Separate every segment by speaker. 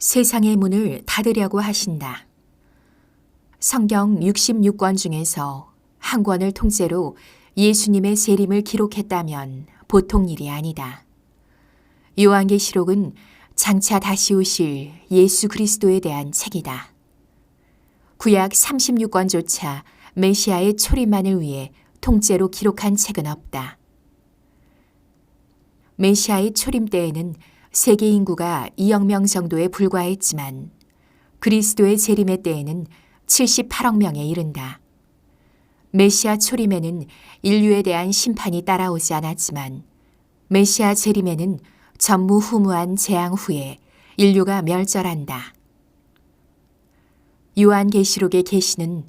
Speaker 1: 세상의 문을 닫으려고 하신다. 성경 66권 중에서 한 권을 통째로 예수님의 재림을 기록했다면 보통 일이 아니다. 요한계시록은 장차 다시 오실 예수 그리스도에 대한 책이다. 구약 36권조차 메시아의 초림만을 위해 통째로 기록한 책은 없다. 메시아의 초림 때에는 세계 인구가 2억 명 정도에 불과했지만 그리스도의 재림의 때에는 78억 명에 이른다. 메시아 초림에는 인류에 대한 심판이 따라오지 않았지만 메시아 재림에는 전무후무한 재앙 후에 인류가 멸절한다. 요한계시록의 계시는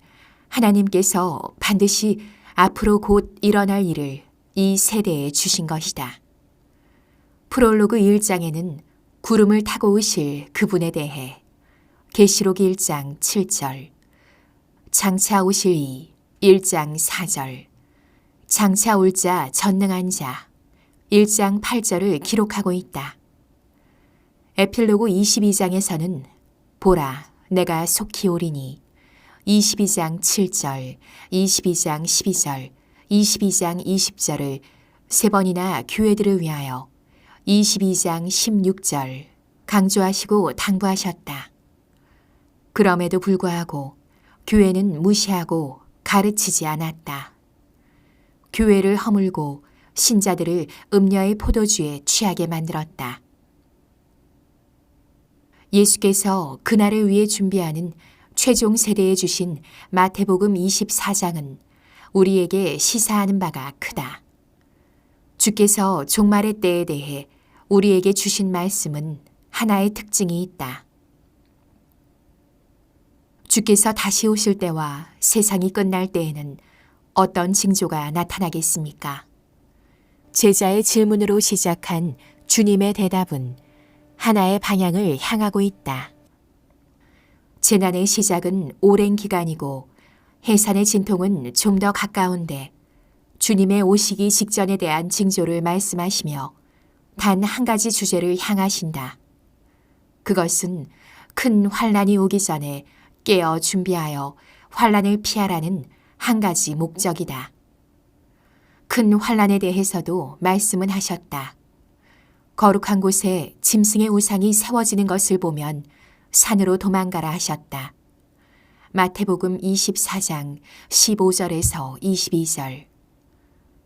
Speaker 1: 하나님께서 반드시 앞으로 곧 일어날 일을 이 세대에 주신 것이다. 프롤로그 1장에는 구름을 타고 오실 그분에 대해 계시록 1장 7절, 장차 오실 이 1장 4절, 장차 올 자 전능한 자 1장 8절을 기록하고 있다. 에필로그 22장에서는 보라 내가 속히 오리니 22장 7절, 22장 12절, 22장 20절을 세 번이나 교회들을 위하여 22장 16절 강조하시고 당부하셨다. 그럼에도 불구하고 교회는 무시하고 가르치지 않았다. 교회를 허물고 신자들을 음녀의 포도주에 취하게 만들었다. 예수께서 그날을 위해 준비하는 최종 세대에 주신 마태복음 24장은 우리에게 시사하는 바가 크다. 주께서 종말의 때에 대해 우리에게 주신 말씀은 하나의 특징이 있다. 주께서 다시 오실 때와 세상이 끝날 때에는 어떤 징조가 나타나겠습니까? 제자의 질문으로 시작한 주님의 대답은 하나의 방향을 향하고 있다. 재난의 시작은 오랜 기간이고 해산의 진통은 좀 더 가까운데 주님의 오시기 직전에 대한 징조를 말씀하시며 단 한 가지 주제를 향하신다. 그것은 큰 환난이 오기 전에 깨어 준비하여 환난을 피하라는 한 가지 목적이다. 큰 환난에 대해서도 말씀은 하셨다. 거룩한 곳에 짐승의 우상이 세워지는 것을 보면 산으로 도망가라 하셨다. 마태복음 24장 15절에서 22절.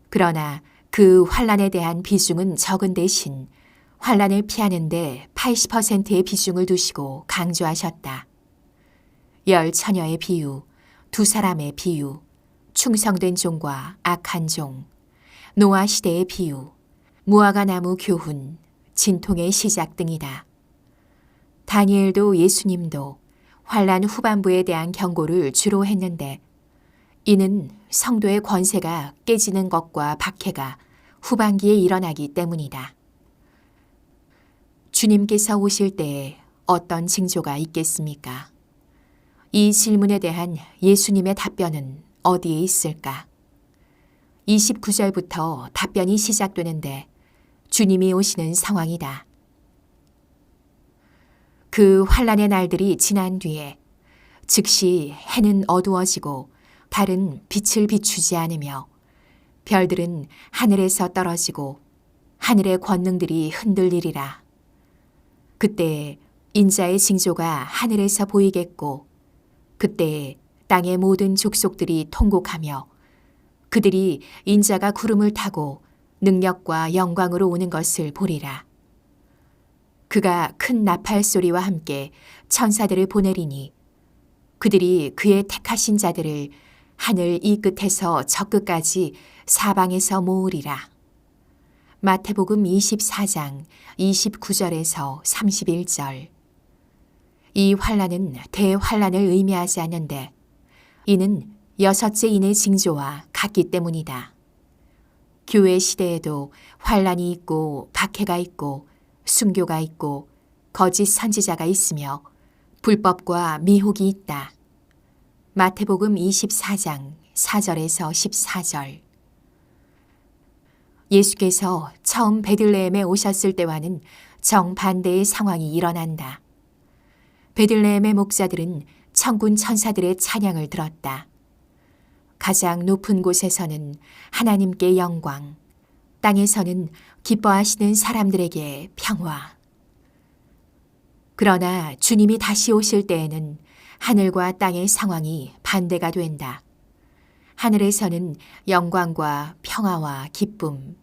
Speaker 1: 그러나 그 환난에 대한 비중은 적은 대신 환난을 피하는데 80%의 비중을 두시고 강조하셨다. 열 처녀의 비유, 두 사람의 비유, 충성된 종과 악한 종, 노아 시대의 비유, 무화과 나무 교훈, 진통의 시작 등이다. 다니엘도 예수님도 환난 후반부에 대한 경고를 주로 했는데 이는 성도의 권세가 깨지는 것과 박해가 후반기에 일어나기 때문이다. 주님께서 오실 때에 어떤 징조가 있겠습니까? 이 질문에 대한 예수님의 답변은 어디에 있을까? 29절부터 답변이 시작되는데 주님이 오시는 상황이다. 그 환난의 날들이 지난 뒤에 즉시 해는 어두워지고 달은 빛을 비추지 않으며 별들은 하늘에서 떨어지고 하늘의 권능들이 흔들리리라. 그때에 인자의 징조가 하늘에서 보이겠고 그때에 땅의 모든 족속들이 통곡하며 그들이 인자가 구름을 타고 능력과 영광으로 오는 것을 보리라. 그가 큰 나팔 소리와 함께 천사들을 보내리니 그들이 그의 택하신 자들을 하늘 이 끝에서 저 끝까지 사방에서 모으리라. 마태복음 24장 29절에서 31절. 이 환난은 대환난을 의미하지 않는데 이는 여섯째 인의 징조와 같기 때문이다. 교회 시대에도 환난이 있고 박해가 있고 순교가 있고 거짓 선지자가 있으며 불법과 미혹이 있다. 마태복음 24장 4절에서 14절. 예수께서 처음 베들레헴에 오셨을 때와는 정반대의 상황이 일어난다. 베들레헴의 목자들은 천군 천사들의 찬양을 들었다. 가장 높은 곳에서는 하나님께 영광, 땅에서는 기뻐하시는 사람들에게 평화. 그러나 주님이 다시 오실 때에는 하늘과 땅의 상황이 반대가 된다. 하늘에서는 영광과 평화와 기쁨,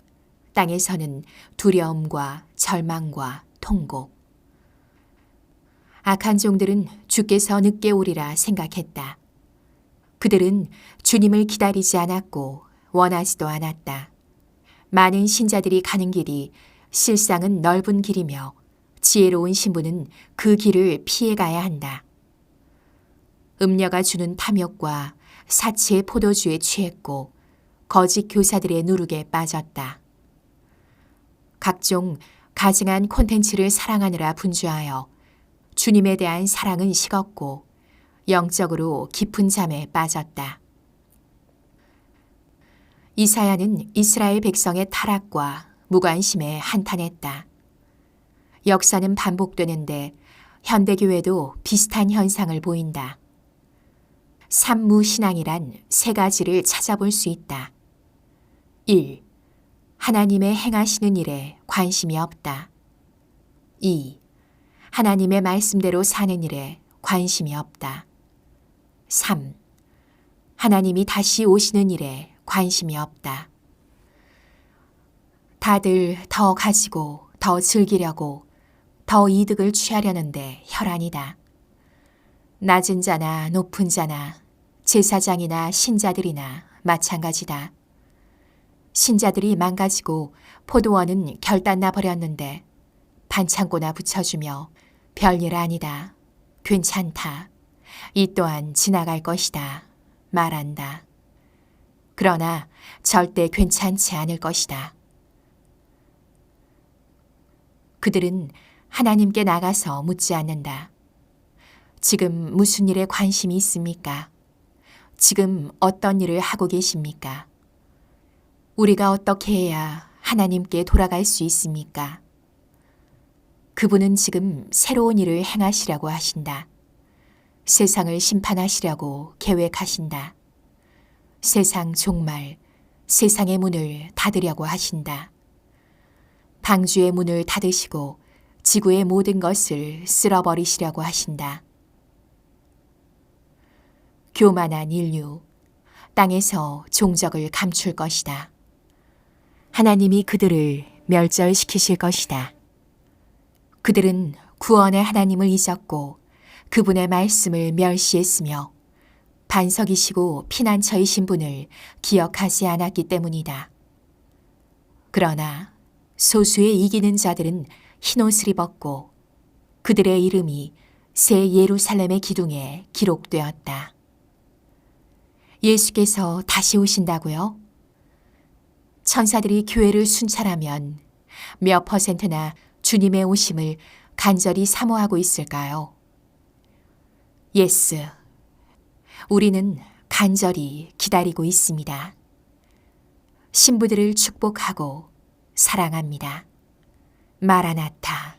Speaker 1: 땅에서는 두려움과 절망과 통곡. 악한 종들은 주께서 늦게 오리라 생각했다. 그들은 주님을 기다리지 않았고 원하지도 않았다. 많은 신자들이 가는 길이 실상은 넓은 길이며 지혜로운 신부는 그 길을 피해가야 한다. 음녀가 주는 탐욕과 사치의 포도주에 취했고 거짓 교사들의 누룩에 빠졌다. 각종 가증한 콘텐츠를 사랑하느라 분주하여 주님에 대한 사랑은 식었고 영적으로 깊은 잠에 빠졌다. 이사야는 이스라엘 백성의 타락과 무관심에 한탄했다. 역사는 반복되는데 현대교회도 비슷한 현상을 보인다. 삼무신앙이란 세 가지를 찾아볼 수 있다. 1. 하나님의 행하시는 일에 관심이 없다. 2. 하나님의 말씀대로 사는 일에 관심이 없다. 3. 하나님이 다시 오시는 일에 관심이 없다. 다들 더 가지고 더 즐기려고 더 이득을 취하려는데 혈안이다. 낮은 자나 높은 자나 제사장이나 신자들이나 마찬가지다. 신자들이 망가지고 포도원은 결단나 버렸는데 반창고나 붙여주며 별일 아니다. 괜찮다. 이 또한 지나갈 것이다. 말한다. 그러나 절대 괜찮지 않을 것이다. 그들은 하나님께 나가서 묻지 않는다. 지금 무슨 일에 관심이 있습니까? 지금 어떤 일을 하고 계십니까? 우리가 어떻게 해야 하나님께 돌아갈 수 있습니까? 그분은 지금 새로운 일을 행하시려고 하신다. 세상을 심판하시려고 계획하신다. 세상 종말, 세상의 문을 닫으려고 하신다. 방주의 문을 닫으시고 지구의 모든 것을 쓸어버리시려고 하신다. 교만한 인류, 땅에서 종적을 감출 것이다. 하나님이 그들을 멸절시키실 것이다. 그들은 구원의 하나님을 잊었고 그분의 말씀을 멸시했으며 반석이시고 피난처이신 분을 기억하지 않았기 때문이다. 그러나 소수의 이기는 자들은 흰옷을 입었고 그들의 이름이 새 예루살렘의 기둥에 기록되었다. 예수께서 다시 오신다고요? 천사들이 교회를 순찰하면 몇 %나 주님의 오심을 간절히 사모하고 있을까요? 예스. 우리는 간절히 기다리고 있습니다. 신부들을 축복하고 사랑합니다. 마라나타.